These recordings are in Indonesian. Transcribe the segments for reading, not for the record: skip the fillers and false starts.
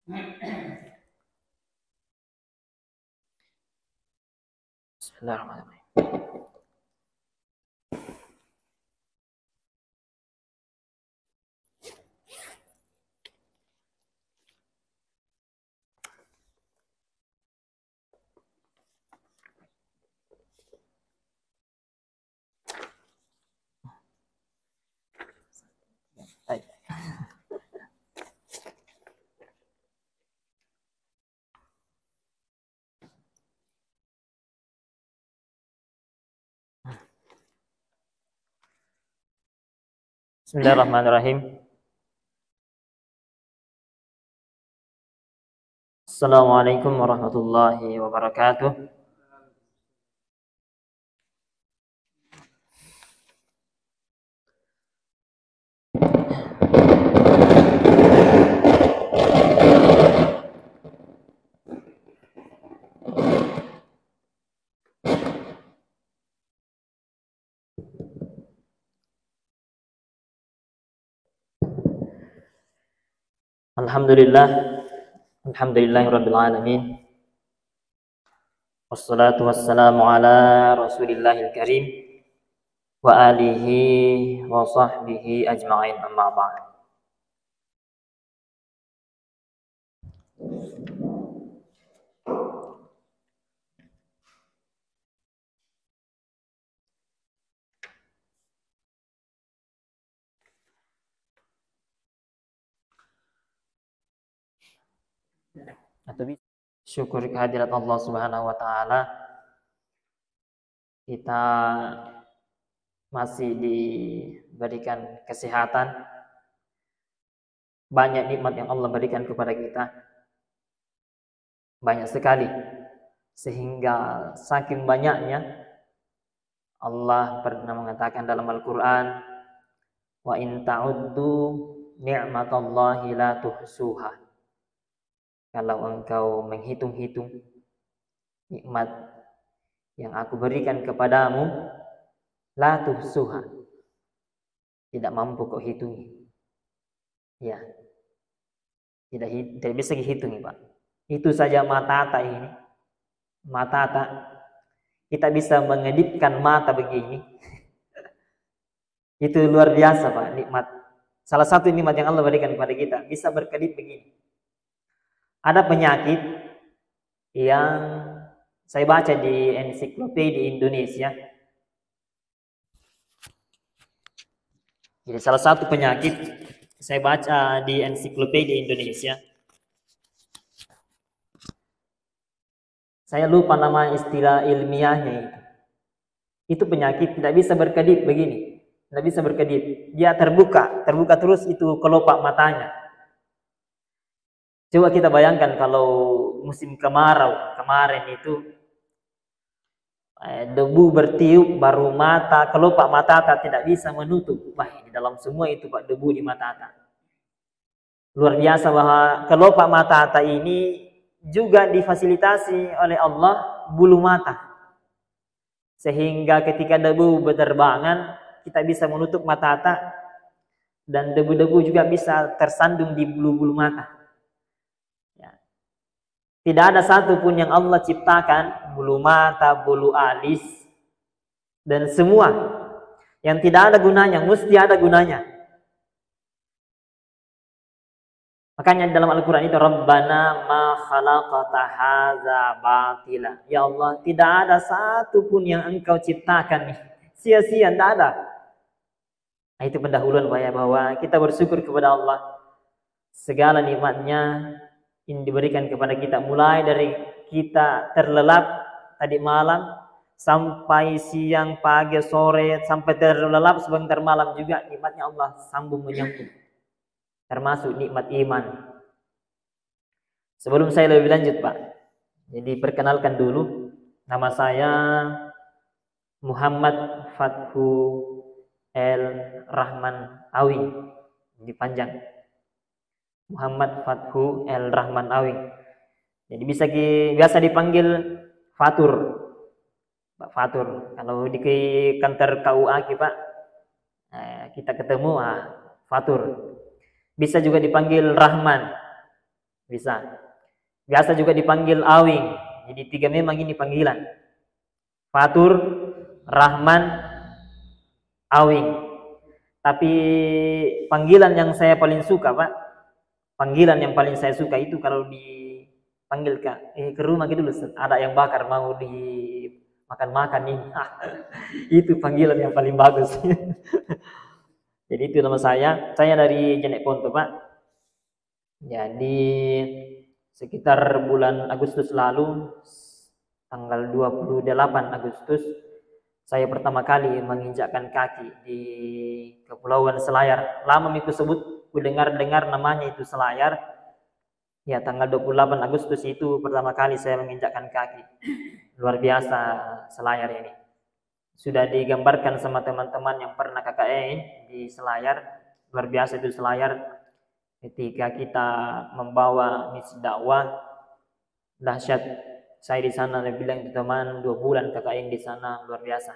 Bismillahirrahmanirrahim. Bismillahirrahmanirrahim. Assalamualaikum warahmatullahi wabarakatuh. Alhamdulillahirabbil alamin. Wassalatu wassalamu ala Rasulillahil karim wa alihi wa sahbihi ajma'in, amma ba'd. Syukur kehadirat Allah Subhanahu wa taala, kita masih diberikan kesehatan. Banyak nikmat yang Allah berikan kepada kita, banyak sekali, sehingga saking banyaknya Allah pernah mengatakan dalam Al-Qur'an, wa in ta'uddu ni'matallahi la tuhsuha. Kalau engkau menghitung-hitung nikmat yang aku berikan kepadamu, la tuhsuha, tidak mampu kau hitungi. Ya, tidak bisa dihitungi, Pak. Itu saja mata ini. Mata kita bisa mengedipkan mata begini. Itu luar biasa, Pak, nikmat. Salah satu nikmat yang Allah berikan kepada kita, bisa berkedip begini. Ada penyakit yang saya baca di ensiklopedia Indonesia. Jadi salah satu penyakit saya baca di ensiklopedia Indonesia. Saya lupa nama istilah ilmiahnya itu. Itu penyakit tidak bisa berkedip begini. Tidak bisa berkedip. Dia terbuka terus itu kelopak matanya. Coba kita bayangkan kalau musim kemarau kemarin itu debu bertiup, baru kelopak mata tidak bisa menutup. Wah, di dalam semua itu, Pak, debu di mata. Luar biasa bahwa kelopak mata ini juga difasilitasi oleh Allah bulu mata. Sehingga ketika debu berterbangan, kita bisa menutup mata dan debu-debu juga bisa tersandung di bulu-bulu mata. Tidak ada satu pun yang Allah ciptakan, bulu mata, bulu alis, dan semua yang tidak ada gunanya, mesti ada gunanya. Makanya dalam Al-Quran itu, Rabbana ma khalaqata hadza batila. Ya Allah, tidak ada satu pun yang engkau ciptakan sia-sia, tidak ada. Nah, itu pendahuluan bahwa kita bersyukur kepada Allah. Segala nikmatnya ini diberikan kepada kita, mulai dari kita terlelap tadi malam sampai siang, pagi, sore, sampai terlelap sebentar malam juga nikmatnya Allah sambung menyambung, termasuk nikmat iman. Sebelum saya lebih lanjut, Pak, jadi perkenalkan dulu, nama saya Muhammad Fathu El Rahman Awi, dipanjang Muhammad Fathu El Rahman Awi. Jadi biasa dipanggil Fatur, Pak Fatur. Kalau di kantor KUA Pak, kita ketemu Fatur. Bisa juga dipanggil Rahman. bisa. Biasa juga dipanggil Awing. Jadi 3 memang ini panggilan. Fatur, Rahman, Awing. Tapi panggilan yang saya paling suka, Pak, panggilan yang paling saya suka itu kalau dipanggil ke rumah gitu dulu, ada yang bakar mau di makan-makan ini. Itu panggilan yang paling bagus. Jadi itu nama saya dari Jenek Ponto, Pak. Jadi sekitar bulan Agustus lalu, tanggal 28 Agustus, saya pertama kali menginjakkan kaki di Kepulauan Selayar. Lama itu sebut, ku dengar namanya itu Selayar. Ya, tanggal 28 Agustus itu pertama kali saya menginjakkan kaki. Luar biasa Selayar ini. Sudah digambarkan sama teman-teman yang pernah KKN di Selayar. Luar biasa itu Selayar. Ketika kita membawa misi dakwah, dahsyat. Saya di sana bilang teman 2 bulan KKN di sana, luar biasa.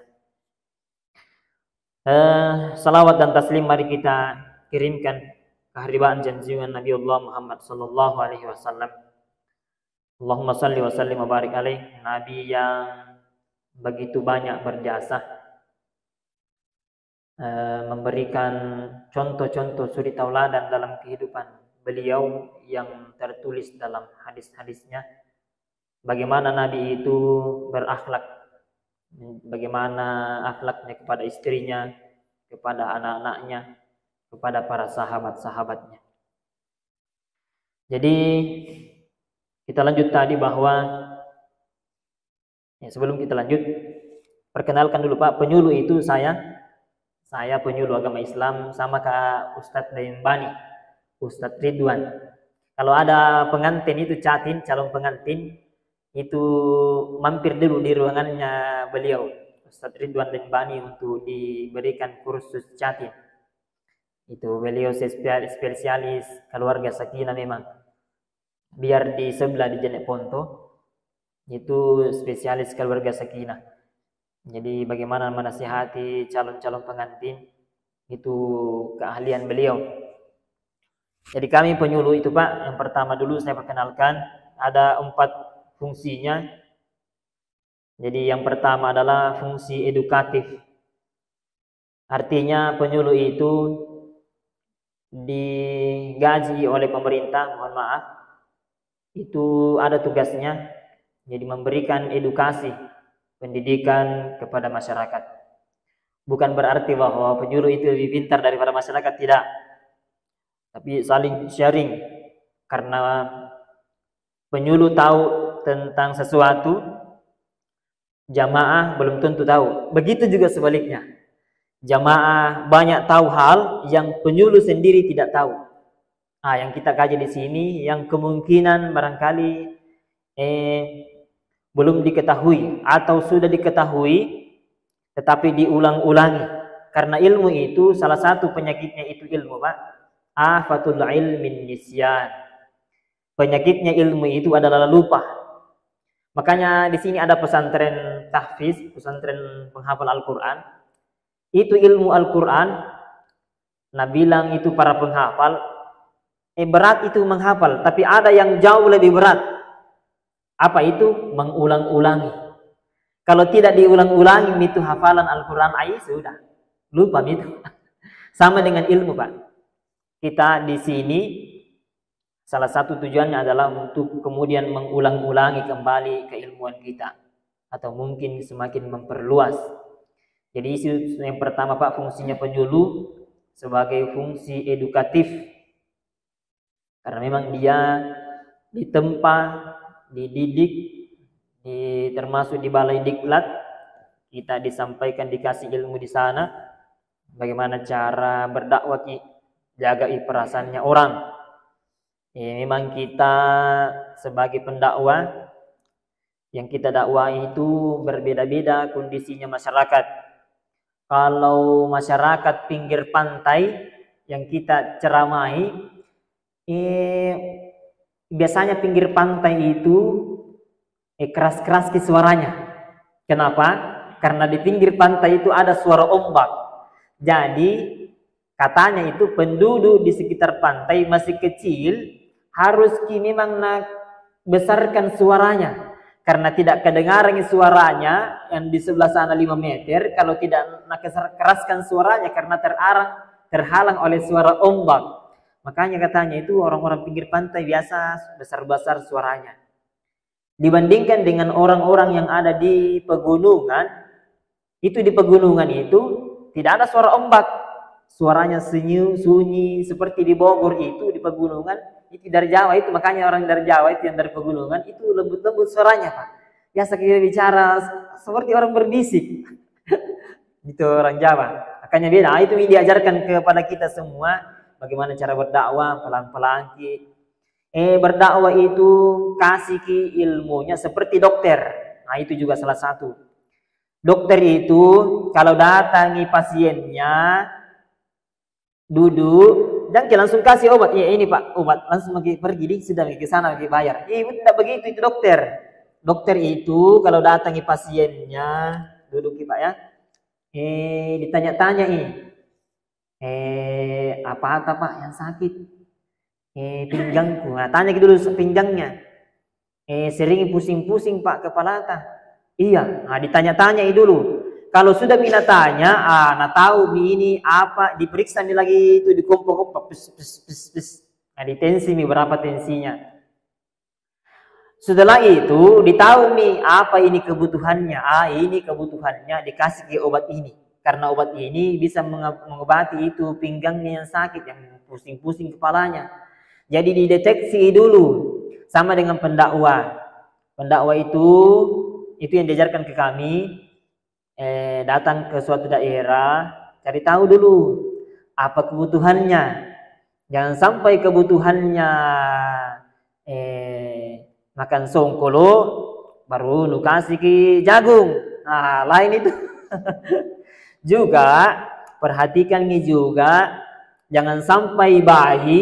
Salawat dan taslim mari kita kirimkan keharibaan junjungan Nabi Allah Muhammad sallallahu alaihi wasallam. Allahumma salli wa sallim wa barik alaih, Nabi yang begitu banyak berjasa, memberikan contoh-contoh suri tauladan dalam kehidupan beliau yang tertulis dalam hadis-hadisnya. Bagaimana Nabi itu berakhlak, bagaimana akhlaknya kepada istrinya, kepada anak-anaknya, kepada para sahabat-sahabatnya. Jadi kita lanjut tadi bahwa sebelum kita lanjut, perkenalkan dulu Pak, penyuluh itu saya penyuluh agama Islam sama Kak Ustadz Dayembani, Ustadz Ridwan. Kalau ada pengantin itu catin, calon pengantin itu mampir dulu di ruangannya beliau Ustadz Ridwan Dayembani untuk diberikan kursus catin. Itu beliau spesialis keluarga sakinah memang. Biar di sebelah di Jenek Ponto itu spesialis keluarga sakinah. Jadi bagaimana menasihati calon-calon pengantin itu keahlian beliau. Jadi kami penyuluh itu Pak, yang pertama dulu saya perkenalkan ada 4 fungsinya. Jadi yang pertama adalah fungsi edukatif. Artinya penyuluh itu digaji oleh pemerintah, mohon maaf. Itu ada tugasnya, jadi memberikan edukasi, pendidikan kepada masyarakat. Bukan berarti bahwa penyuluh itu lebih pintar daripada masyarakat, tidak. Tapi saling sharing. Karena penyuluh tahu tentang sesuatu, jamaah belum tentu tahu. Begitu juga sebaliknya. Jamaah banyak tahu hal yang penyuluh sendiri tidak tahu. Yang kita kaji di sini, yang kemungkinan barangkali belum diketahui atau sudah diketahui, tetapi diulang-ulangi. Karena ilmu itu salah satu penyakitnya itu ilmu, Pak. Afatul ilmin nisyan. Penyakitnya ilmu itu adalah lupa. Makanya di sini ada pesantren tahfiz, pesantren penghafal Al-Qur'an. Itu ilmu Al-Qur'an. Nah bilang itu para penghafal, berat itu menghafal, tapi ada yang jauh lebih berat. Apa itu? Mengulang-ulangi. Kalau tidak diulang-ulangi itu hafalan Al-Qur'an, sudah lupa itu. Sama dengan ilmu, Pak. Kita di sini salah satu tujuannya adalah untuk kemudian mengulang-ulangi kembali keilmuan kita, atau mungkin semakin memperluas. Jadi isu yang pertama Pak, fungsinya penyuluh sebagai fungsi edukatif. Karena memang dia ditempa, dididik, termasuk di balai diklat, kita disampaikan, dikasih ilmu di sana, bagaimana cara berdakwah, jaga perasaannya orang. Memang kita sebagai pendakwah, yang kita dakwah itu berbeda-beda kondisinya masyarakat. Kalau masyarakat pinggir pantai yang kita ceramahi, biasanya pinggir pantai itu keras-keras suaranya. Kenapa? Karena di pinggir pantai itu ada suara ombak. Jadi katanya itu penduduk di sekitar pantai masih kecil, harus memang nak besarkan suaranya. Karena tidak kedengaran suaranya yang di sebelah sana 5 meter, kalau tidak nak keraskan suaranya karena terhalang oleh suara ombak. Makanya katanya itu orang-orang pinggir pantai biasa besar-besar suaranya. Dibandingkan dengan orang-orang yang ada di pegunungan, itu di pegunungan itu tidak ada suara ombak. Suaranya sunyi seperti di Bogor itu di pegunungan. Itu dari Jawa itu, makanya orang dari Jawa itu yang dari pegunungan itu lembut-lembut suaranya, Pak. Biasa kita bicara seperti orang berbisik. Itu orang Jawa. Makanya beda. Itu diajarkan kepada kita semua bagaimana cara berdakwah pelan-pelan. Berdakwah itu kasih ilmunya seperti dokter. Nah, itu juga salah satu. Dokter itu kalau datangi pasiennya duduk, jangan langsung kasih obat. Ya ini Pak, obat. Langsung pergi sudah ke sana lagi bayar. Tidak begitu itu dokter. Dokter itu kalau datangi pasiennya, duduk Pak ya. Ditanya-tanya apa Pak yang sakit? Pinggangku. Nah, tanya dulu pinggangnya. Sering pusing-pusing Pak kepala tak? Iya. Nah, ditanya-tanya dulu. Kalau sudah mina tanya, nah tahu ini apa, diperiksa nih lagi itu di kompok-kompok, nah ditensi berapa tensinya. Setelah itu ditahu apa ini kebutuhannya, ini kebutuhannya dikasih ke obat ini, karena obat ini bisa mengobati itu pinggangnya yang sakit, yang pusing-pusing kepalanya. Jadi dideteksi dulu, sama dengan pendakwah. Pendakwah itu yang diajarkan ke kami. Datang ke suatu daerah, cari tahu dulu apa kebutuhannya. Jangan sampai kebutuhannya makan songkolo baru lu kasih ke jagung. Nah, lain itu. Juga perhatikan juga jangan sampai bayi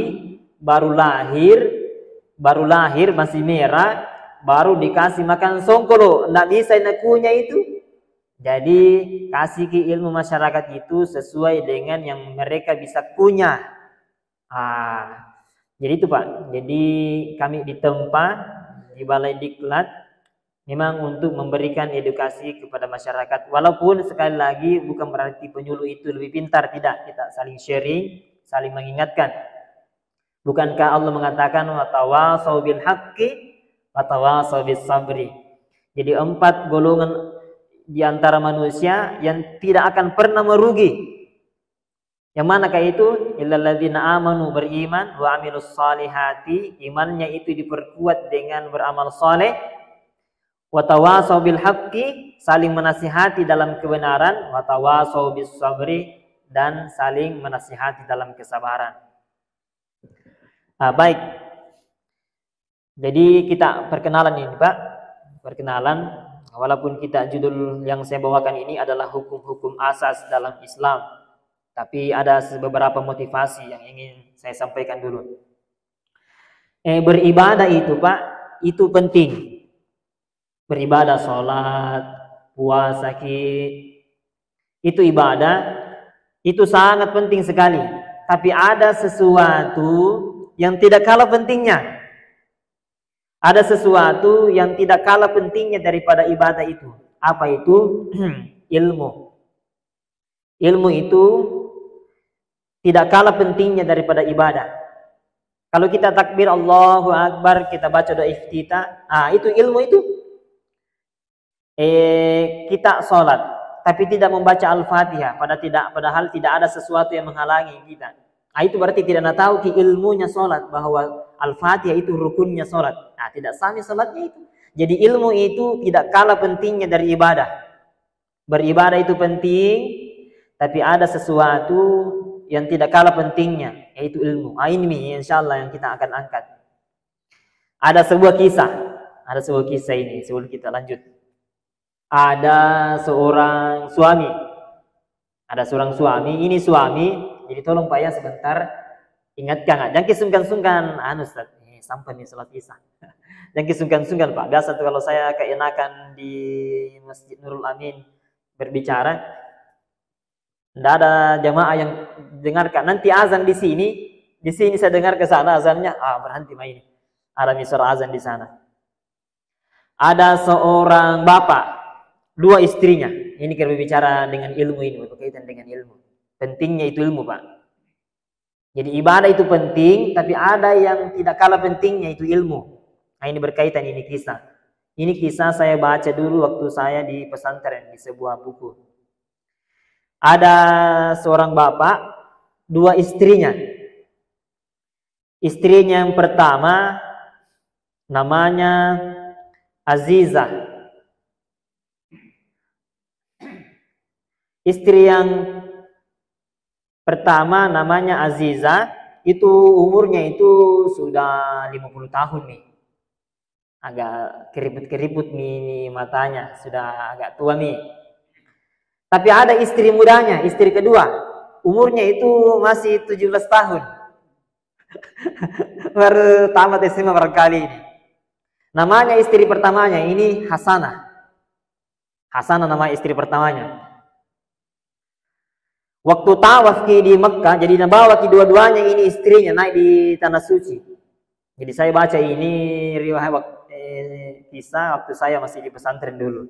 baru lahir masih merah baru dikasih makan songkolo. Nggak bisa nakunya itu. Jadi kasih ke ilmu masyarakat itu sesuai dengan yang mereka bisa punya. Jadi itu Pak. Jadi kami di tempat di Balai Diklat memang untuk memberikan edukasi kepada masyarakat. Walaupun sekali lagi bukan berarti penyuluh itu lebih pintar, tidak. Kita saling sharing, saling mengingatkan. Bukankah Allah mengatakan watawasau bil haqqi watawasau bis sabri. Jadi 4 golongan di antara manusia yang tidak akan pernah merugi. Yang manakah itu? Illal ladzina amanu, beriman, wa amilus salihati, imannya itu diperkuat dengan beramal saleh, wa tawasau bil haqqi, saling menasihati dalam kebenaran, wa tawasau bis sabri, dan saling menasihati dalam kesabaran. Baik. Jadi kita perkenalan ini Pak. Perkenalan. Walaupun kita judul yang saya bawakan ini adalah hukum-hukum asas dalam Islam, tapi ada beberapa motivasi yang ingin saya sampaikan dulu. Beribadah itu Pak, itu penting. Beribadah, sholat, puasa, itu ibadah, itu sangat penting sekali. Tapi ada sesuatu yang tidak kalah pentingnya. Ada sesuatu yang tidak kalah pentingnya daripada ibadah itu. Apa itu? Ilmu. Ilmu itu tidak kalah pentingnya daripada ibadah. Kalau kita takbir Allahu Akbar, kita baca doa iftitah, itu ilmu itu. Kita sholat, tapi tidak membaca Al-Fatihah, padahal tidak ada sesuatu yang menghalangi kita. Itu berarti tidak tahu ilmunya sholat, bahwa Al-Fatihah itu rukunnya sholat. Tidak sami sholatnya itu. Jadi ilmu itu tidak kalah pentingnya dari ibadah. Beribadah itu penting, tapi ada sesuatu yang tidak kalah pentingnya, yaitu ilmu. Ini insyaallah yang kita akan angkat. Ada sebuah kisah ini sebelum kita lanjut. Ada seorang suami, ini suami. Jadi tolong Pak ya sebentar, ingatkan, jangan sungkan-sungkan, Ustaz, sampai nih sholat isya. Jangan sungkan-sungkan Pak. Biasa tuh kalau saya keenakan di Masjid Nurul Amin berbicara, tidak ada jamaah yang dengarkan. Nanti azan di sini Di sini saya dengar ke sana azannya, berhenti main. Ada suara azan di sana. Ada seorang bapak, 2 istrinya. Ini kita bicara dengan ilmu ini, berkaitan dengan ilmu. Pentingnya itu ilmu, Pak. Jadi ibadah itu penting, tapi ada yang tidak kalah pentingnya itu ilmu. Nah, ini berkaitan, ini kisah. Ini kisah saya baca dulu waktu saya di pesantren, di sebuah buku. Ada seorang bapak, 2 istrinya. Istrinya yang pertama namanya Azizah. Istri yang pertama namanya Azizah, itu umurnya itu sudah 50 tahun nih. Agak keriput-keriput nih matanya, sudah agak tua nih. Tapi ada istri mudanya, istri kedua. Umurnya itu masih 17 tahun. Baru tamat SMA barangkali ini. Namanya istri pertamanya ini Hasanah. Hasanah nama istri pertamanya. Waktu tawaf di Mekah, jadi nabawa dua-duanya ini istrinya naik di tanah suci. Jadi saya baca ini riwayat kisah waktu saya masih di pesantren dulu.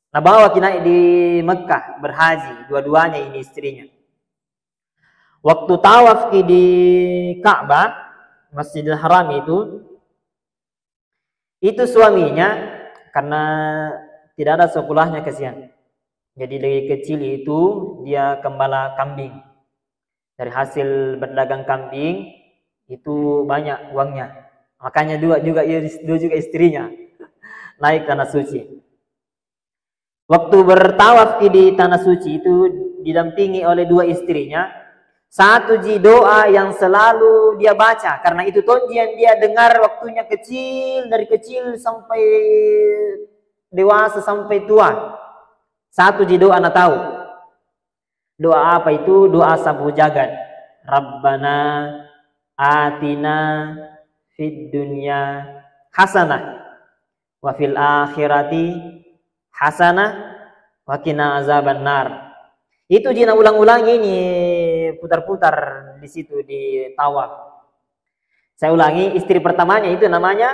Nabawa naik di Mekah berhaji, dua-duanya ini istrinya. Waktu tawaf di Ka'bah, Masjidil Haram itu suaminya karena tidak ada sekolahnya kasihan. Jadi dari kecil itu dia gembala kambing. Dari hasil berdagang kambing itu banyak uangnya. Makanya dua juga istrinya naik tanah suci. Waktu bertawaf di tanah suci itu didampingi oleh 2 istrinya. Satu doa yang selalu dia baca, karena itu yang dia dengar waktunya kecil, dari kecil sampai dewasa sampai tua. Satu doa anak tahu. Doa apa itu? Doa sabu jagat. Rabbana atina fid dunya hasanah wa fil akhirati hasanah wa qina azabannar. Itu jina ulang-ulang ini, putar-putar di situ di tawaf. Saya ulangi, istri pertamanya itu namanya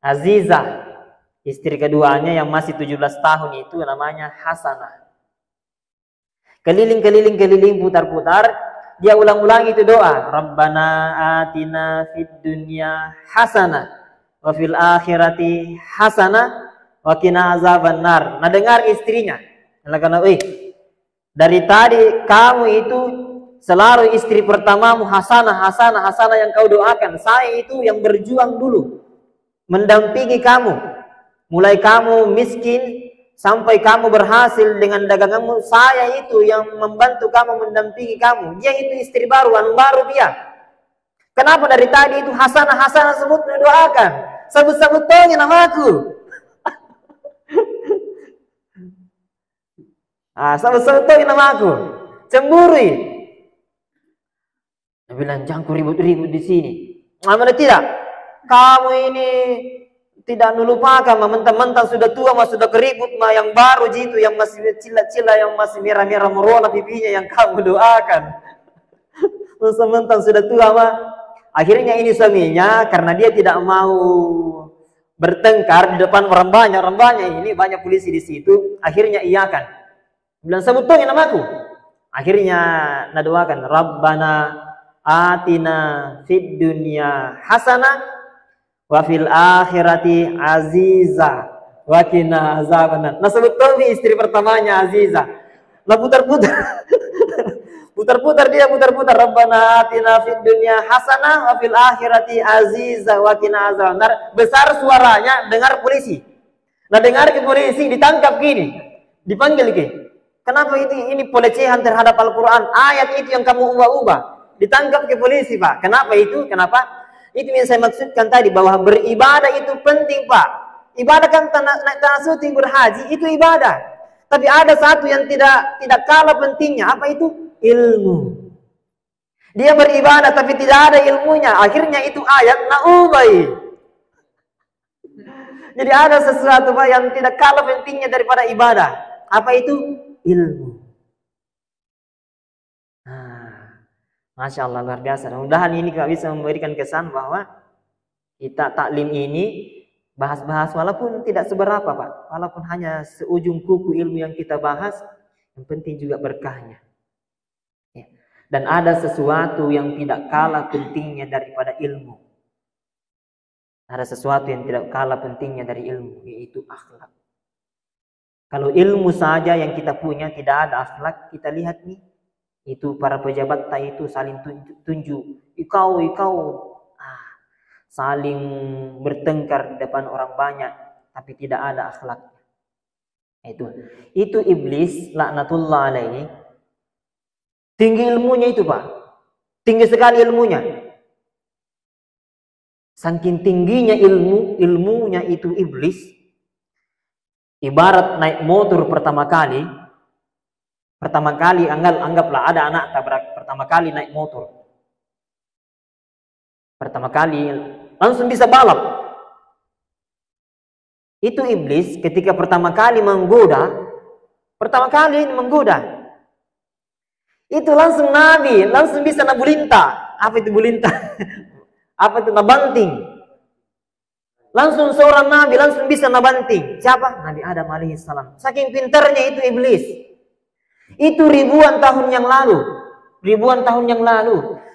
Azizah. Istri keduanya yang masih 17 tahun itu namanya Hasanah. Keliling, putar-putar, dia ulang-ulang itu doa. Rabbana atina fid dunya hasanah wa fil akhirati hasanah wa qina azabannar. Nah, dengar istrinya. Karena dari tadi kamu itu selalu istri pertamamu Hasanah yang kau doakan. Saya itu yang berjuang dulu, mendampingi kamu. Mulai kamu miskin sampai kamu berhasil dengan daganganmu, saya itu yang membantu kamu, mendampingi kamu. Dia itu istri baru, baru dia. Kenapa dari tadi itu Hasanah sebut doakan? Sebut-sebut tanya namaku. Sebut-sebut nama aku. Cemburu. Dia bilang, jangan ku ribut-ribut di sini. Mana tidak? Kamu ini tidak melupakan, mentang-mentang sudah tua, sudah keribut, yang baru jitu, yang masih cila-cila, yang masih merah-merah merona pipinya yang kamu doakan. Mentang-mentang sudah tua, akhirnya ini suaminya, karena dia tidak mau bertengkar di depan orang banyak ini banyak polisi di situ, akhirnya iakan. Bilang sebutnya namaku. Akhirnya nadoakan Rabbana atina fid dunya hasanah wa fil akhirati azizah wa qina azabannar. Nah, sebutnya istri pertamanya Azizah. Nah, putar-putar. putar-putar Rabbana atina fid dunya hasanah wa fil akhirati azizah wa qina azabannar. Besar suaranya, dengar polisi. Nah, dengar ke polisi, ditangkap gini. Dipanggil gini. Kenapa ini pelecehan terhadap Al-Quran? Ayat itu yang kamu ubah-ubah. Ditangkap ke polisi, Pak. Kenapa itu? Kenapa? Itu yang saya maksudkan tadi, bahwa beribadah itu penting, Pak. Ibadah kan tanah suci berhaji, itu ibadah. Tapi ada satu yang tidak kalah pentingnya. Apa itu? Ilmu. Dia beribadah tapi tidak ada ilmunya. Akhirnya itu ayat na'ubai. Jadi ada sesuatu, Pak, yang tidak kalah pentingnya daripada ibadah. Apa itu? Ilmu. Nah, Masya Allah, luar biasa. Mudah-mudahan ini juga bisa memberikan kesan bahwa kita taklim ini bahas-bahas walaupun tidak seberapa Pak. Walaupun hanya seujung kuku ilmu yang kita bahas, yang penting juga berkahnya. Ya. Dan ada sesuatu yang tidak kalah pentingnya daripada ilmu. Ada sesuatu yang tidak kalah pentingnya dari ilmu, yaitu akhlak. Kalau ilmu saja yang kita punya tidak ada akhlak, kita lihat nih, itu para pejabat itu saling tunjuk, ikau, saling bertengkar di depan orang banyak, tapi tidak ada akhlaknya. Itu iblis laknatullah alaihi. Tinggi ilmunya itu Pak, tinggi sekali ilmunya. Saking tingginya ilmunya itu iblis, ibarat naik motor pertama kali anggaplah ada anak tabrak pertama kali naik motor. Pertama kali langsung bisa balap. Itu iblis ketika pertama kali menggoda, itu langsung Nabi, langsung bisa nabulinta. Apa itu bulinta? Apa itu nabanting? Langsung seorang Nabi langsung bisa nabanting. Siapa? Nabi Adam alaihissalam. Saking pintarnya itu iblis. Itu ribuan tahun yang lalu.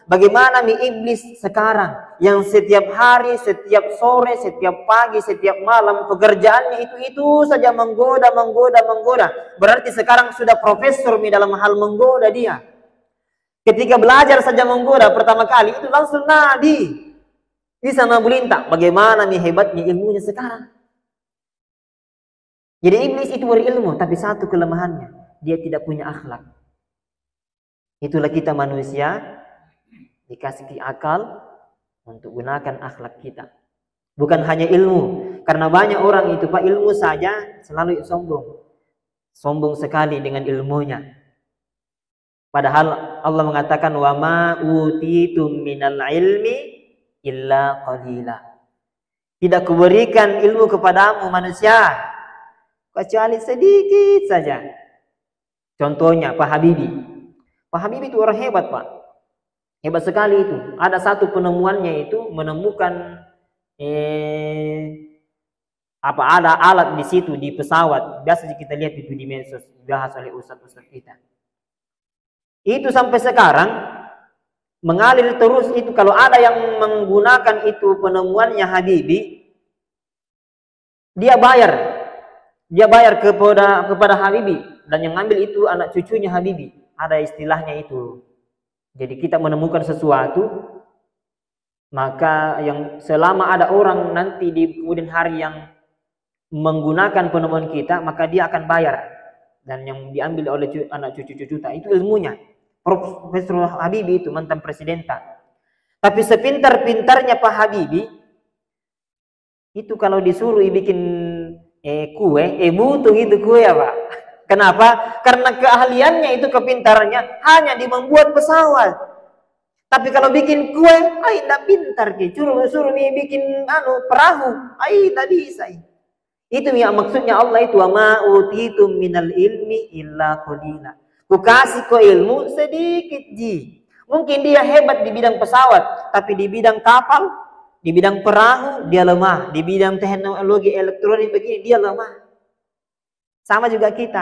Bagaimana nih iblis sekarang yang setiap hari, setiap sore, setiap pagi, setiap malam pekerjaannya itu saja menggoda. Berarti sekarang sudah profesor nih dalam hal menggoda dia. Ketika belajar saja menggoda pertama kali itu langsung Nabi bisa nabulinta. Bagaimana nih hebatnya ilmunya sekarang. Jadi iblis itu berilmu, tapi satu kelemahannya, dia tidak punya akhlak. Itulah kita manusia dikasih akal untuk gunakan akhlak kita. Bukan hanya ilmu, karena banyak orang itu Pak ilmu saja selalu sombong. Sombong sekali dengan ilmunya. Padahal Allah mengatakan wa ma utitum minal ilmi illa qalila. Tidak kuberikan ilmu kepadamu manusia kecuali sedikit saja. Contohnya Pak Habibie. Pak Habibie itu orang hebat Pak. Hebat sekali itu. Ada satu penemuannya itu menemukan ada alat di situ di pesawat. Biasa kita lihat itu di medsos dibahas oleh ustaz-ustaz kita. Itu sampai sekarang mengalir terus itu. Kalau ada yang menggunakan itu penemuannya Habibie, dia bayar kepada Habibie, dan yang ngambil itu anak cucunya Habibie. Ada istilahnya itu. Jadi kita menemukan sesuatu, maka yang selama ada orang nanti di kemudian hari yang menggunakan penemuan kita, maka dia akan bayar. Dan yang diambil oleh anak cucu-cucu kita itu ilmunya. Profesor Habibie itu mantan presiden. Tapi sepintar-pintarnya Pak Habibie itu kalau disuruh bikin kue, butuh itu kue ya Pak. Kenapa? Karena keahliannya itu kepintarannya hanya di membuat pesawat. Tapi kalau bikin kue, tidak pintar ki. Suruh bikin perahu, tidak bisa. Itu yang maksudnya Allah itu wa ma utitum minal ilmi illa qalila. Ku kasih kau ilmu sedikit ji. Mungkin dia hebat di bidang pesawat, tapi di bidang kapal, di bidang perahu dia lemah, di bidang teknologi elektronik begini dia lemah. Sama juga kita.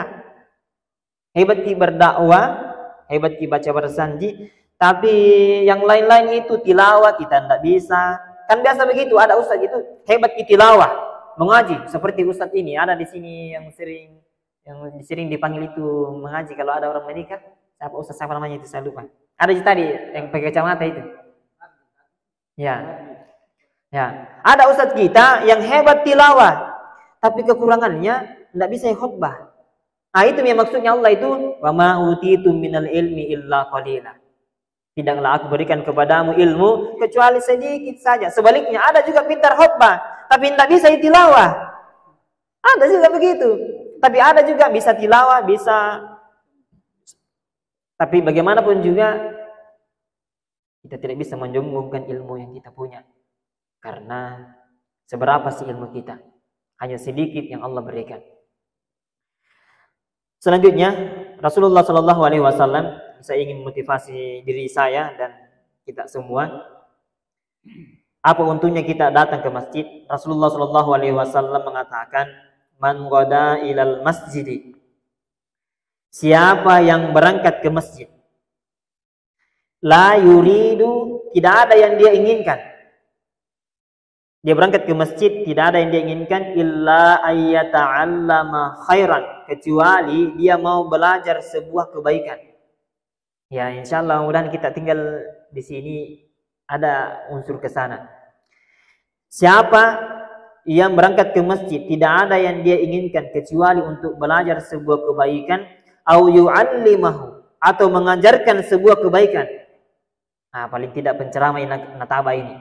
Hebat di berdakwah, hebat di baca bersanji, tapi yang lain-lain itu tilawah kita tidak bisa. Kan biasa begitu, ada ustaz itu hebat di tilawah, mengaji seperti ustaz ini ada di sini yang sering dipanggil itu mengaji kalau ada orang menikah. Siapa namanya itu saya lupa. Ada tadi yang pakai kacamata itu. Ya. Ada ustaz kita yang hebat tilawah, tapi kekurangannya tidak bisa khutbah. Itu yang maksudnya Allah itu wa ma utitum minal ilmi illa qalila. Tidaklah aku berikan kepadamu ilmu kecuali sedikit saja. Sebaliknya ada juga pintar khutbah tapi tidak bisa tilawah. Ada juga begitu. Tapi ada juga bisa tilawah, bisa. Tapi bagaimanapun juga kita tidak bisa menyombongkan ilmu yang kita punya. Karena seberapa sih ilmu kita? Hanya sedikit yang Allah berikan. Selanjutnya Rasulullah Shallallahu Alaihi Wasallam saya ingin memotivasi diri saya dan kita semua. Apa untungnya kita datang ke masjid? Rasulullah Shallallahu Alaihi Wasallam mengatakan, "Man ghada ilal masjid." Siapa yang berangkat ke masjid, la yuridu, tidak ada yang dia inginkan. Dia berangkat ke masjid, tidak ada yang dia inginkan, illa ayyata'allama khairan, kecuali dia mau belajar sebuah kebaikan. Ya, insya Allah mudah-mudahan kita tinggal di sini ada unsur ke sana. Siapa yang berangkat ke masjid, tidak ada yang dia inginkan kecuali untuk belajar sebuah kebaikan, au yu'allimahu, atau mengajarkan sebuah kebaikan. Nah, paling tidak penceramah nataba ini.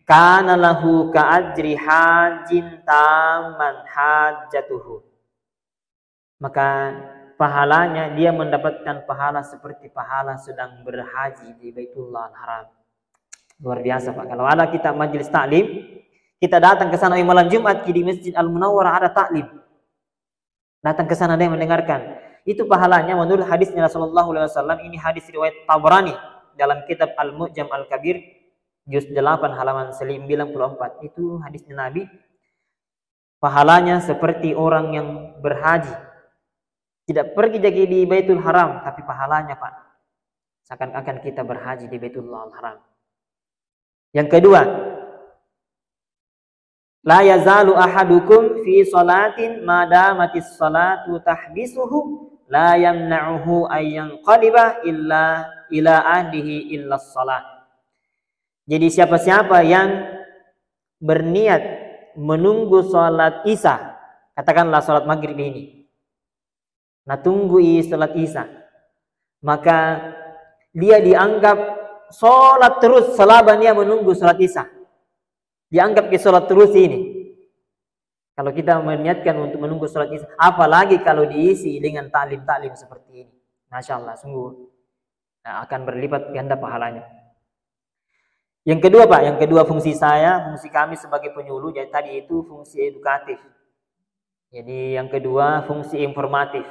Kana lahu ka'ajri hajin taman hajatuhu. Maka pahalanya dia mendapatkan pahala seperti pahala sedang berhaji di Baitullah Al-Haram. Luar biasa Pak. Kalau ada kita majelis taklim, kita datang ke sana malam Jumat di Masjid Al-Munawwarah ada taklim. Datang ke sana dia mendengarkan. Itu pahalanya menurut hadisnya Rasulullah SAW. Ini hadis riwayat Tabrani dalam kitab Al-Mu'jam Al-Kabir juz 8 halaman 94. Itu hadisnya Nabi. Pahalanya seperti orang yang berhaji. Tidak pergi jadi di Baitul Haram, tapi pahalanya Pak, seakan-akan kita berhaji di Baitullah Al-Haram. Yang kedua, la yazalu ahadukum fi salatin madamatis salatu tahbisuhu la yamna'uhu ayyan qaliba illa ila ahlihi illa salat. Jadi siapa-siapa yang berniat menunggu sholat isya, katakanlah sholat maghrib ini, nah tunggu sholat isya, maka dia dianggap sholat terus selama dia menunggu sholat isya. Dianggap ke sholat terus ini. Kalau kita meniatkan untuk menunggu sholat isya, apalagi kalau diisi dengan taklim-taklim seperti ini, Masya Allah, sungguh akan berlipat ganda pahalanya. Yang kedua Pak, yang kedua fungsi kami sebagai penyuluh, jadi tadi itu fungsi edukatif. Jadi yang kedua fungsi informatif.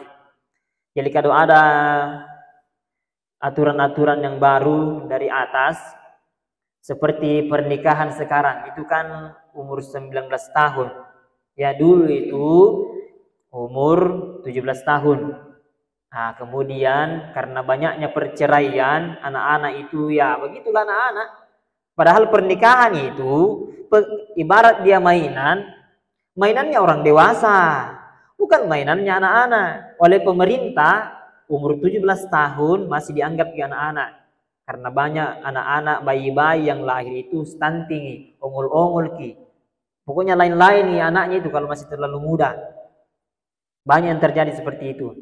Jadi kalau ada aturan-aturan yang baru dari atas, seperti pernikahan sekarang, itu kan umur 19 tahun. Ya dulu itu umur 17 tahun. Nah kemudian karena banyaknya perceraian, anak-anak itu ya begitulah anak-anak. Padahal pernikahan itu ibarat dia mainannya orang dewasa, bukan mainannya anak-anak. Oleh pemerintah umur 17 tahun masih dianggap anak-anak. Karena banyak anak-anak bayi-bayi yang lahir itu stunting, ongol-ongol ki. Pokoknya lain-lain nih anaknya itu kalau masih terlalu muda. Banyak yang terjadi seperti itu.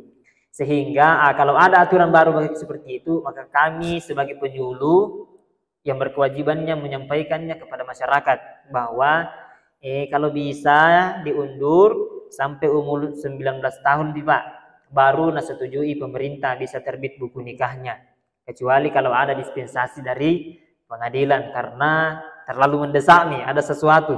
Sehingga kalau ada aturan baru seperti itu, maka kami sebagai penyuluh yang berkewajibannya menyampaikannya kepada masyarakat bahwa kalau bisa diundur sampai umur 19 tahun Pak, baru setujui pemerintah bisa terbit buku nikahnya, kecuali kalau ada dispensasi dari pengadilan karena terlalu mendesak nih ada sesuatu.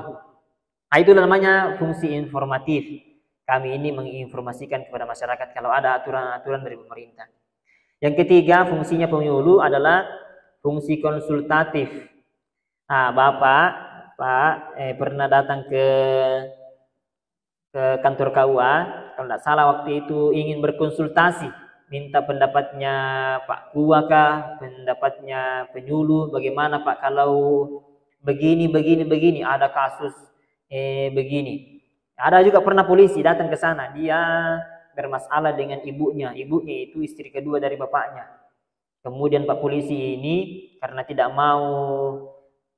Nah itu namanya fungsi informatif. Kami ini menginformasikan kepada masyarakat kalau ada aturan-aturan dari pemerintah. Yang ketiga fungsinya penyuluh adalah fungsi konsultatif. Nah, Pak pernah datang ke kantor KUA, kalau tidak salah waktu itu ingin berkonsultasi, minta pendapatnya Pak KUA kah, pendapatnya penyuluh, bagaimana Pak kalau begini, ada kasus begini. Ada juga pernah polisi datang ke sana, dia bermasalah dengan ibunya itu istri kedua dari bapaknya. Kemudian Pak polisi ini karena tidak mau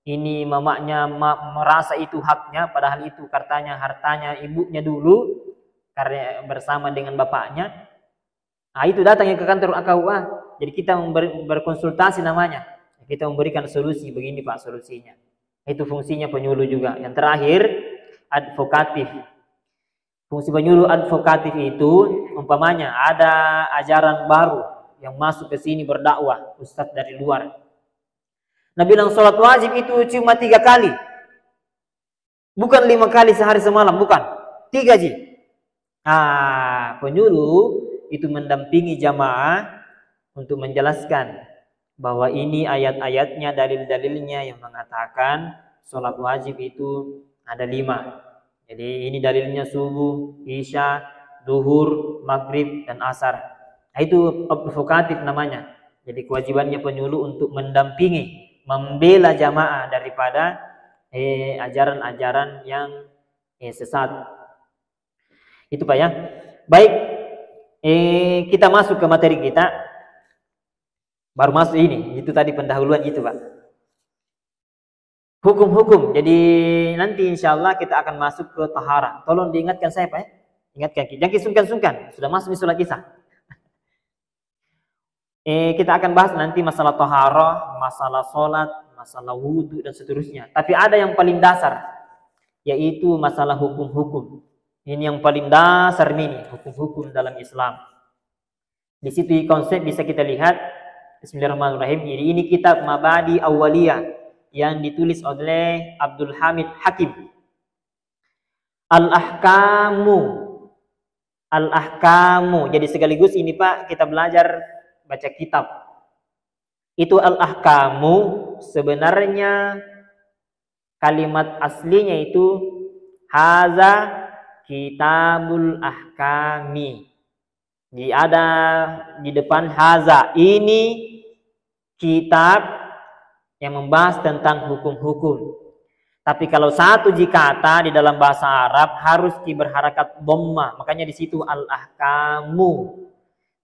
ini mamanya merasa itu haknya, padahal itu hartanya ibunya dulu karena bersama dengan bapaknya. Nah itu datangnya ke kantor KUA. Jadi kita berkonsultasi namanya. Kita memberikan solusi, begini Pak solusinya. Itu fungsinya penyuluh juga. Yang terakhir advokatif. Fungsi penyuluh advokatif itu umpamanya ada ajaran baru yang masuk ke sini berdakwah, ustadz dari luar. Nah bilang sholat wajib itu cuma 3 kali. Bukan 5 kali sehari semalam, bukan. 3 ji. Penyuluh itu mendampingi jamaah untuk menjelaskan bahwa ini ayat-ayatnya, dalil-dalilnya yang mengatakan sholat wajib itu ada 5. Jadi ini dalilnya subuh, isya, duhur, maghrib, dan asar. Nah, itu advokatif namanya. Jadi kewajibannya penyuluh untuk mendampingi, membela jamaah daripada ajaran-ajaran yang sesat. Itu Pak ya. Baik, kita masuk ke materi kita. Baru masuk ini, itu tadi pendahuluan itu Pak. Hukum-hukum. Jadi nanti insya Allah kita akan masuk ke taharah. Tolong diingatkan saya Pak ya. Ingatkan, jangan sungkan-sungkan. Sudah masuk di sholat kisah. Kita akan bahas nanti masalah taharah, masalah sholat, masalah wudhu dan seterusnya. Tapi ada yang paling dasar, yaitu masalah hukum-hukum. Ini yang paling dasar ini, hukum-hukum dalam Islam. Di situ konsep bisa kita lihat. Bismillahirrahmanirrahim. Jadi ini kitab Mabadi Awwaliyah yang ditulis oleh Abdul Hamid Hakim. Al-ahkamu. Jadi sekaligus ini Pak, kita belajar baca kitab. Itu al-ahkamu sebenarnya kalimat aslinya itu haza kitabul ahkami. Jadi ada di depan haza, ini kitab yang membahas tentang hukum-hukum. Tapi kalau satu kata di dalam bahasa Arab harus berharakat dhamma, makanya di situ al-ahkamu.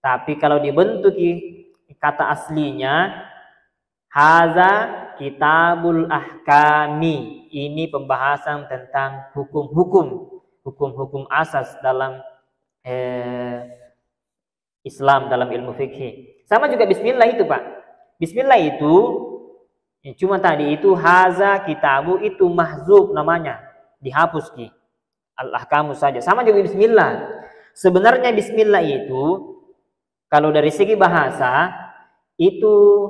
Tapi kalau dibentuk kata aslinya haza kitabul ahkami, ini pembahasan tentang hukum-hukum asas dalam Islam, dalam ilmu fikih. Sama juga bismillah itu Pak. Bismillah itu cuma tadi itu haza kitabu itu mahzub namanya, dihapus ki. Al-ahkamu saja. Sama juga bismillah. Sebenarnya bismillah itu kalau dari segi bahasa itu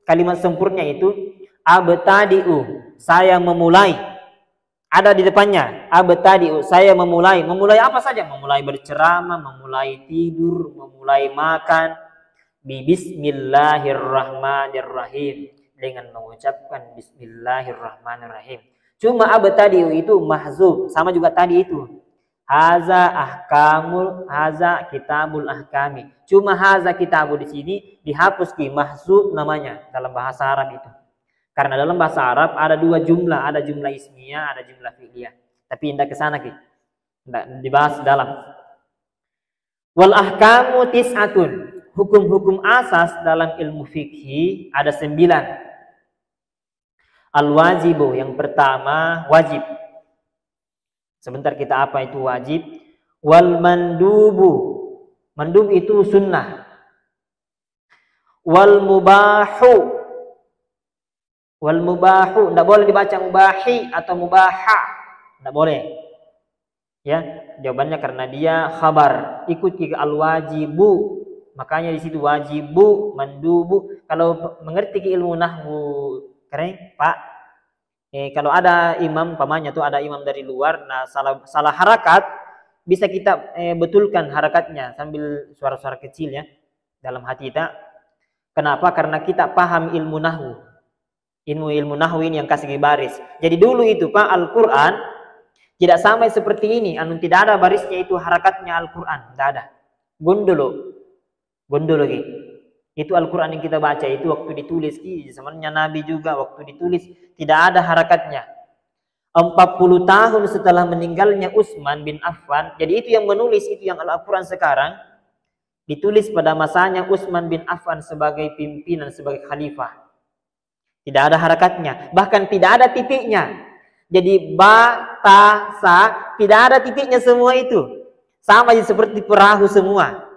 kalimat sempurna itu abtadi'u, saya memulai. Ada di depannya abtadi'u, saya memulai. Memulai apa saja? Memulai berceramah, memulai tidur, memulai makan. Bismillahirrahmanirrahim, dengan mengucapkan bismillahirrahmanirrahim. Cuma abtadi'u itu mahzub, sama juga tadi itu. Haza kitabul ahkami. Cuma haza kitabu di sini dihapus ki, mahzub namanya dalam bahasa Arab itu. Karena dalam bahasa Arab ada 2 jumlah, ada jumlah ismiyah, ada jumlah fi'liyah. Tapi indah ke sana ki. Tidak dibahas dalam. Wal ahkamu tis'atun. Hukum-hukum asas dalam ilmu fikih ada 9. Al-wajibu, yang pertama wajib. Sebentar kita apa itu wajib? Wal mandubu. Mandub itu sunnah. Wal mubahu. Wal mubahu, tidak boleh dibaca mubahi atau mubaha, tidak boleh. Ya, jawabannya karena dia khabar, ikut ke al-wajibu. Makanya di situ wajibu, mandubu. Kalau mengerti ke ilmu nahwu, keren, Pak. Kalau ada imam, pamannya tuh ada imam dari luar, nah salah harakat bisa kita betulkan harakatnya sambil suara-suara kecil ya dalam hati kita. Kenapa? Karena kita paham ilmu nahwu. Ilmu nahwu ini yang kasih baris. Jadi dulu itu Pak, Al-Quran tidak sampai seperti ini. Tidak ada barisnya itu harakatnya Al-Quran. Tidak ada. Gondolo lagi. Itu Al-Quran yang kita baca itu waktu ditulis. Zamannya Nabi juga waktu ditulis. Tidak ada harakatnya. 40 tahun setelah meninggalnya Utsman bin Affan. Jadi itu yang menulis itu yang Al-Quran sekarang. Ditulis pada masanya Utsman bin Affan sebagai pimpinan, sebagai khalifah. Tidak ada harakatnya, bahkan tidak ada titiknya. Jadi ba, ta, sa, tidak ada titiknya semua itu. Sama seperti perahu semua.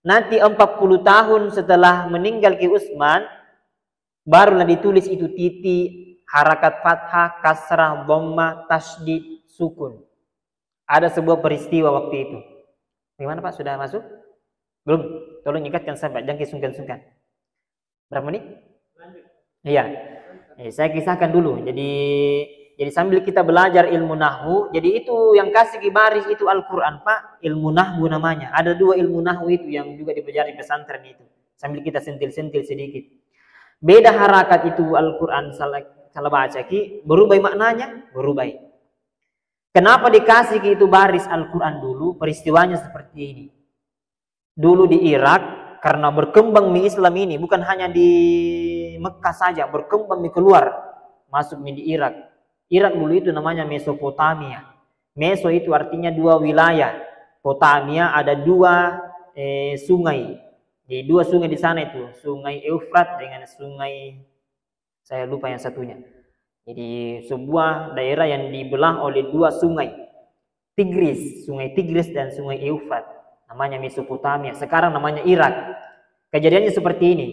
Nanti 40 tahun setelah meninggal Ki Utsman, barulah ditulis itu titik, harakat fathah, kasrah, dhamma, tasydid, sukun. Ada sebuah peristiwa waktu itu. Bagaimana Pak? Sudah masuk? Belum? Tolong ingatkan sahabat, jangan sungkan-sungkan. Berapa menit? Iya, saya kisahkan dulu. Jadi sambil kita belajar ilmu nahwu, jadi itu yang kasih baris itu Al-Quran Pak, ilmu nahwu namanya. Ada 2 ilmu nahwu itu yang juga dipelajari pesantren itu. sambil kita sentil-sentil sedikit. Beda harakat itu Al-Quran salah baca ki, berubah maknanya, berubah. Kenapa dikasih ki itu baris Al-Quran dulu? Peristiwanya seperti ini. Dulu di Irak, karena berkembang mie Islam ini, bukan hanya di Mekah saja, berkembang mie keluar, masuk mie di Irak. Irak dulu itu namanya Mesopotamia. Meso itu artinya 2 wilayah. Potamia ada 2 sungai. Di 2 sungai di sana itu, Sungai Eufrat dengan sungai, saya lupa yang satunya. Jadi sebuah daerah yang dibelah oleh 2 sungai. Sungai Tigris dan sungai Eufrat. Namanya Mesopotamia. Sekarang namanya Irak. Kejadiannya seperti ini.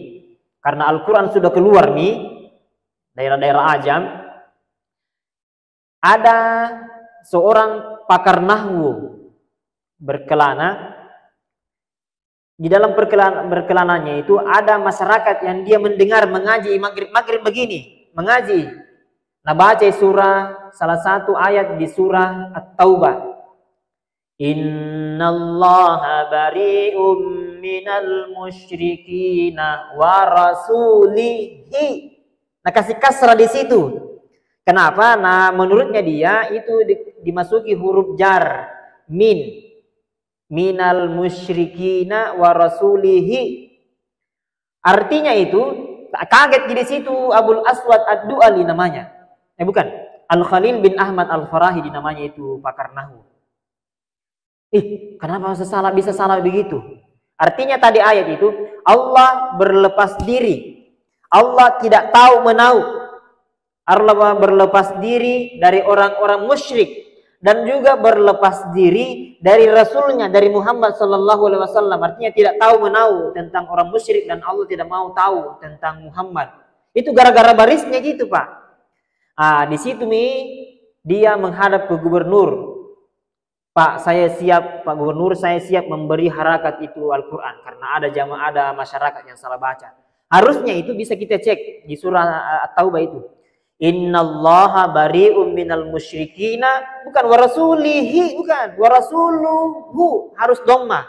Karena Al-Quran sudah keluar nih, daerah-daerah Ajam, ada seorang pakar nahwu berkelana. Di dalam berkelananya itu ada masyarakat yang dia mendengar mengaji maghrib begini, mengaji. Nah, baca surah, salah satu ayat di surah At-Taubah. Innallaha bari'um minal musyrikina wa rasulihi. Nah, kasih kasrah di situ. Kenapa? Nah, menurutnya dia itu dimasuki huruf jar, minal musyrikina wa rasulihi. Artinya itu kaget di situ Abul Aswad Ad-Du'ali namanya. Bukan, Al-Khalil bin Ahmad Al-Farahidi namanya itu pakar nahwu. Kenapa bisa salah begitu? Artinya tadi ayat itu Allah berlepas diri. Allah tidak tahu menahu. Allah berlepas diri dari orang-orang musyrik dan juga berlepas diri dari Rasulnya, dari Muhammad Sallallahu Alaihi Wasallam. Artinya tidak tahu menahu tentang orang musyrik dan Allah tidak mau tahu tentang Muhammad. Itu gara-gara barisnya gitu, Pak. Di situ dia menghadap ke gubernur. Pak Gubernur, saya siap memberi harakat itu Al-Quran karena ada masyarakat yang salah baca. Harusnya itu bisa kita cek di surah At-Taubah itu. Innallaha bari'um minal musyrikina, bukan wa rasulihi, bukan wa rasuluhu, harus dhamma.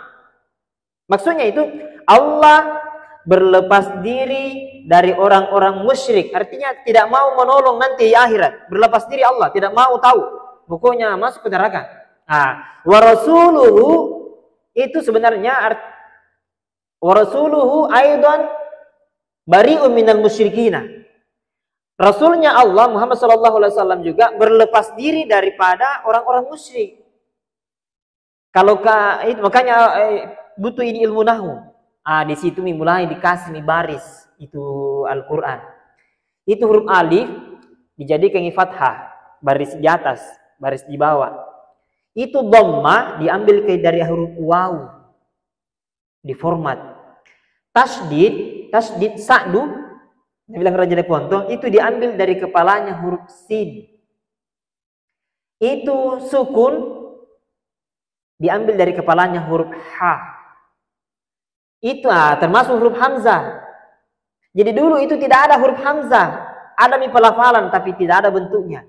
Maksudnya itu Allah berlepas diri dari orang-orang musyrik, artinya tidak mau menolong nanti di akhirat. Berlepas diri Allah, tidak mau tahu. Pokoknya masuk ke neraka. Wa rasuluhu itu sebenarnya wa rasuluhu aidan bari'um minal musyrikina. Rasulnya Allah Muhammad Sallallahu Alaihi Wasallam juga berlepas diri daripada orang-orang musyrik. Makanya butuh ini ilmu nahwu. Di situ mulai dikasih baris itu Al-Quran. Itu huruf alif dijadikan fathah, baris di atas, baris di bawah. Itu dhamma diambil dari huruf waw, diformat. Tasdid sa'du, dia bilang Raja Ponto, itu diambil dari kepalanya huruf sin. Itu sukun diambil dari kepalanya huruf ha. Itu termasuk huruf hamzah. Jadi dulu itu tidak ada huruf hamzah, ada pelafalan tapi tidak ada bentuknya.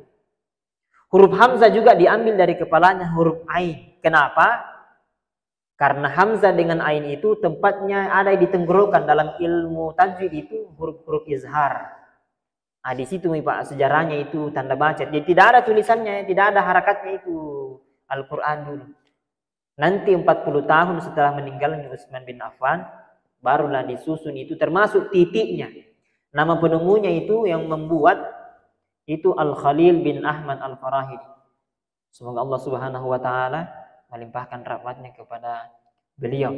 Huruf hamzah juga diambil dari kepalanya huruf ain. Kenapa? Karena hamzah dengan ain itu tempatnya ada di tenggorokan. Dalam ilmu tajwid itu huruf-huruf izhar. Di situ Pak sejarahnya itu tanda baca. Jadi tidak ada tulisannya, tidak ada harakatnya itu Al-Quran dulu. Nanti 40 tahun setelah meninggalnya Utsman bin Affan, barulah disusun itu termasuk titiknya. Nama penemunya itu yang membuat itu Al-Khalil bin Ahmad Al-Farahidi. Semoga Allah Subhanahu wa taala melimpahkan rahmatnya kepada beliau.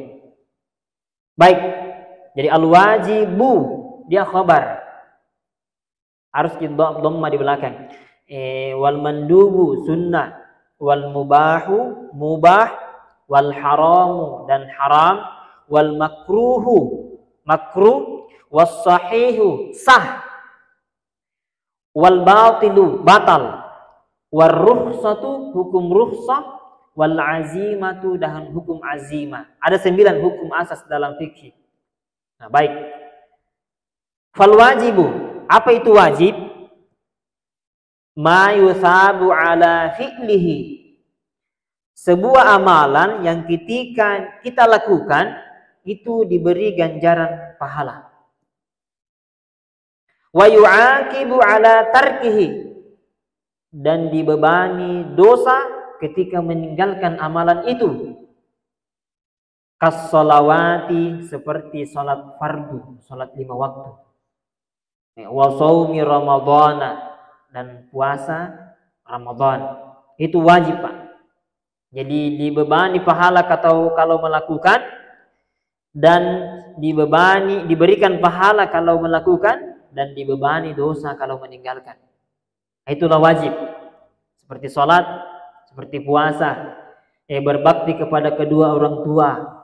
Baik. Jadi al-wajibu dia khabar. Harus dhamma di belakang. Wal mandubu sunnah, wal mubahu mubah, wal haramu dan haram, wal makruhu makruh, was sahihu sah, wal batilu batal, war rukhsatu hukum rukhsah, wal azimatu dan hukum azimah. Ada 9 hukum asas dalam fikih. Baik. Fal wajibu, apa itu wajib? Ma yusabu ala fi'lihi. Sebuah amalan yang ketika kita lakukan itu diberi ganjaran pahala. Wa yu'aqibu ala tarkihi, dan dibebani dosa ketika meninggalkan amalan itu. Kas-sholawati, seperti salat fardu, salat 5 waktu. Wa shaumi ramadhana, dan puasa Ramadan. Itu wajib, Pak. Jadi dibebani pahala kalau melakukan, dan diberikan pahala kalau melakukan, dan dibebani dosa kalau meninggalkan. Itulah wajib. Seperti sholat, seperti puasa, berbakti kepada kedua orang tua.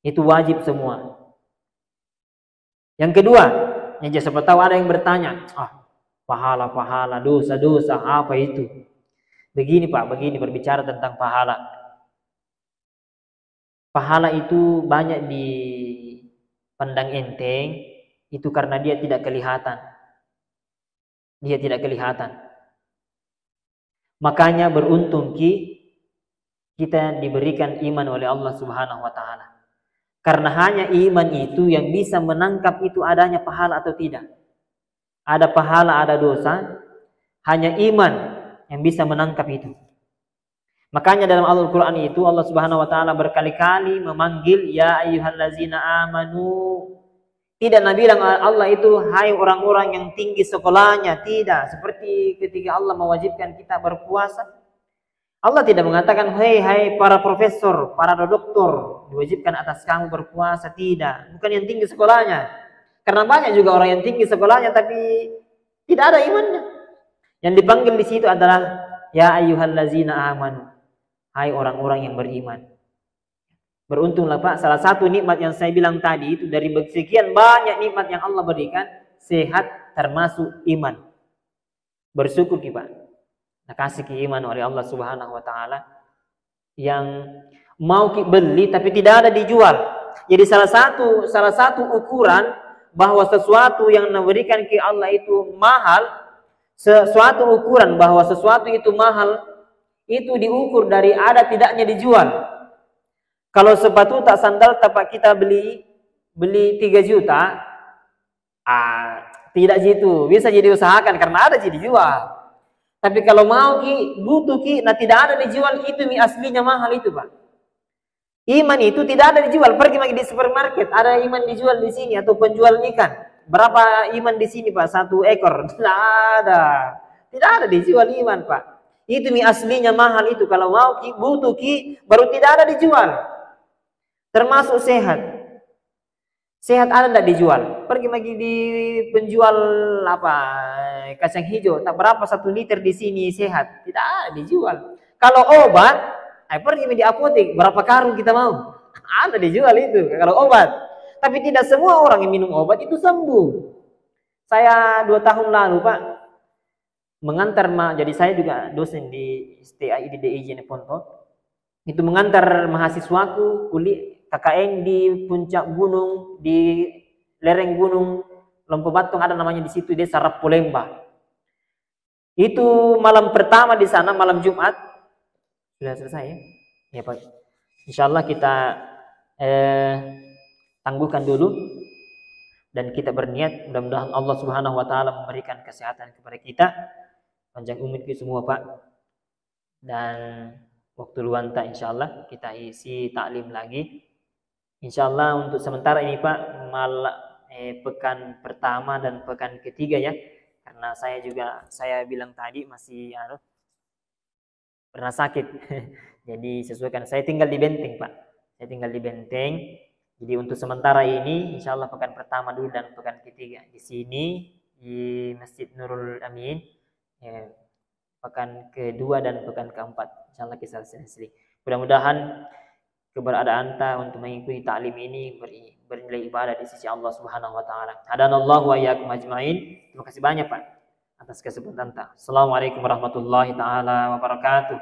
Itu wajib semua. Yang kedua, siapa tahu ada yang bertanya, pahala, dosa, apa itu? Begini, Pak, berbicara tentang pahala. Pahala itu banyak dipandang enteng, itu karena dia tidak kelihatan. Makanya beruntung kita diberikan iman oleh Allah Subhanahu wa taala. Karena hanya iman itu yang bisa menangkap itu adanya pahala atau tidak. Ada pahala, ada dosa, hanya iman yang bisa menangkap itu. Makanya dalam Al-Qur'an itu Allah Subhanahu wa taala berkali-kali memanggil ya ayyuhallazina amanu. Tidak Nabi bilang Allah itu hai orang-orang yang tinggi sekolahnya, tidak. Seperti ketika Allah mewajibkan kita berpuasa, Allah tidak mengatakan hai para profesor, para doktor, diwajibkan atas kamu berpuasa, tidak. Bukan yang tinggi sekolahnya. Karena banyak juga orang yang tinggi sekolahnya tapi tidak ada imannya. Yang dipanggil di situ adalah ya ayyuhallazina amanu. Hai orang-orang yang beriman. Beruntunglah, Pak, salah satu nikmat yang saya bilang tadi itu dari sekian banyak nikmat yang Allah berikan, sehat termasuk iman. Bersyukur Pak. Nah, kasih iman oleh Allah Subhanahu wa taala yang mau beli tapi tidak ada dijual. Jadi salah satu ukuran bahwa sesuatu yang memberikan ke Allah itu mahal, sesuatu ukuran bahwa sesuatu itu mahal itu diukur dari ada tidaknya dijual. Kalau sepatu tak sandal tapak kita beli 3 juta, tidak gitu. Bisa jadi usahakan karena ada jadi dijual. Tapi kalau mau butuh nah tidak ada dijual, itu aslinya mahal itu, Pak. Iman itu tidak ada dijual. Pergi lagi di supermarket, ada iman dijual di sini atau penjual ikan. Berapa iman di sini, Pak? 1 ekor. Tidak ada. Tidak ada dijual iman, Pak. Itu aslinya mahal itu. Kalau mau butuh baru tidak ada dijual. Termasuk sehat. Sehat ada tidak dijual? Pergi lagi di penjual kacang hijau, tak berapa 1 liter di sini sehat, tidak ada dijual. Kalau obat, pergi di apotek, berapa karung kita mau? Ada dijual itu kalau obat. Tapi tidak semua orang yang minum obat itu sembuh. Saya 2 tahun lalu, Pak, mengantar jadi saya juga dosen di STAI di DIJ Ponto. Itu mengantar mahasiswaku kuliah KKN di puncak gunung, di lereng gunung Lompo Batung, ada namanya di situ Desa Rapolemba. Itu malam pertama di sana, malam Jumat. Sudah selesai ya? Ya, Pak. Insyaallah kita tangguhkan dulu dan kita berniat mudah-mudahan Allah Subhanahu wa taala memberikan kesehatan kepada kita, panjang umur kita semua, Pak. Dan waktu luang tak insyaallah kita isi taklim lagi. Insyaallah untuk sementara ini, Pak, pekan pertama dan pekan ketiga ya. Karena saya bilang tadi masih pernah sakit. Jadi sesuaikan, saya tinggal di Benteng, Pak. Saya tinggal di Benteng. Jadi untuk sementara ini insyaallah pekan pertama dulu dan pekan ketiga di sini di Masjid Nurul Amin. Pekan kedua dan pekan keempat insyaallah kita selesai. Mudah-mudahan keberadaan anta untuk mengikuti taklim ini bernilai ibadah di sisi Allah Subhanahu wa taala. Hadanallahu wa iyyakum ajmain. Terima kasih banyak, Pak, atas kesempatan anta. Assalamualaikum warahmatullahi taala wabarakatuh.